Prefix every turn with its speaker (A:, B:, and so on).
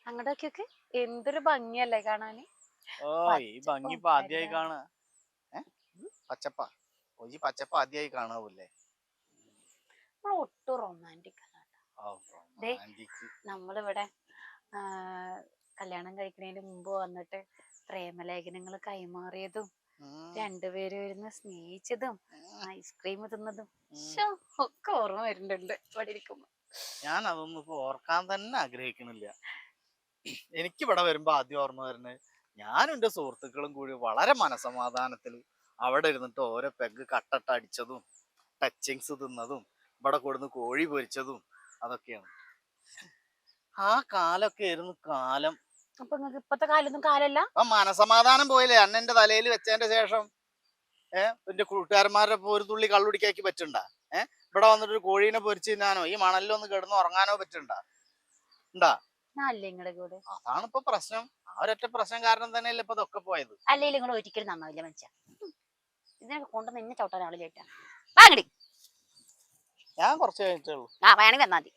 A: അങ്ങോട്ടൊക്കെ എന്തൊരു ഭംഗിയല്ലേ കാണാന്.
B: ഓ ഈ ഭംഗി ഇപ്പൊ ആദ്യമായി കാണുക. പച്ചപ്പ ഒജി പച്ചപ്പ ആദ്യമായി കാണാവൂല്ലേ?
A: ഒട്ടും റൊമാൻറ്റിക് അല്ല. നമ്മളിവിടെ കല്യാണം കഴിക്കുന്നതിന് മുമ്പ് വന്നിട്ട് പ്രേമലേഖനങ്ങൾ കൈമാറിയതും രണ്ടുപേരും ഇരുന്ന് സ്നേഹിച്ചതും ഐസ്ക്രീം തിന്നതും ഒക്കെ ഓർമ്മ വരുന്നുണ്ട് ഇവിടെ ഇരിക്കുമ്പോ.
B: ഞാൻ അതൊന്നും ഇപ്പൊ ഓർക്കാൻ തന്നെ ആഗ്രഹിക്കണില്ല. എനിക്ക് ഇവിടെ വരുമ്പോ ആദ്യം ഓർമ്മ വരുന്നത് ഞാനും എന്റെ സുഹൃത്തുക്കളും കൂടി വളരെ മനസമാധാനത്തിൽ അവിടെ ഇരുന്നിട്ട് ഓരോ പെഗ് കട്ടട്ട അടിച്ചതും ടച്ചിങ്സ് തിന്നതും ഇവിടെ കൊടുന്ന് കോഴി പൊരിച്ചതും അതൊക്കെയാണ്. ആ കാലൊക്കെ ആയിരുന്നു കാലം.
A: അപ്പൊ നിങ്ങക്ക് ഇപ്പത്തെ കാലൊന്നും കാലല്ല.
B: അപ്പൊ മനസമാധാനം പോയില്ലേ അന്നെന്റെ തലയിൽ വെച്ചതിന്റെ ശേഷം? എന്റെ കൂട്ടുകാരന്മാരുടെ ഒരു തുള്ളി കള്ളുടിക്കാക്കി പറ്റണ്ടാ? ഇവിടെ വന്നിട്ട് ഒരു കോഴീനെ പൊരിച്ച് തിന്നാനോ ഈ മണലിലൊന്ന് കിടന്ന് ഉറങ്ങാനോ പറ്റണ്ടാ? ഉണ്ടാ? അതാണ് ഇപ്പൊ പ്രശ്നം. ആ ഒരൊറ്റ പ്രശ്നം കാരണം തന്നെയല്ലേ ഇപ്പൊ ഇതൊക്കെ പോയത്.
A: അല്ലെങ്കിൽ നിങ്ങൾ ഒരിക്കലും നന്നാവില്ല മനുഷ്യ. ഇതിനൊക്കെ കൊണ്ടുവന്ന് എന്നെ ചവിട്ടാൻ ആളില്ലേറ്റാ.
B: ഞാൻ കുറച്ച് കഴിഞ്ഞിട്ടുള്ളൂ.
A: വേണമെങ്കിൽ വന്നാൽ മതി.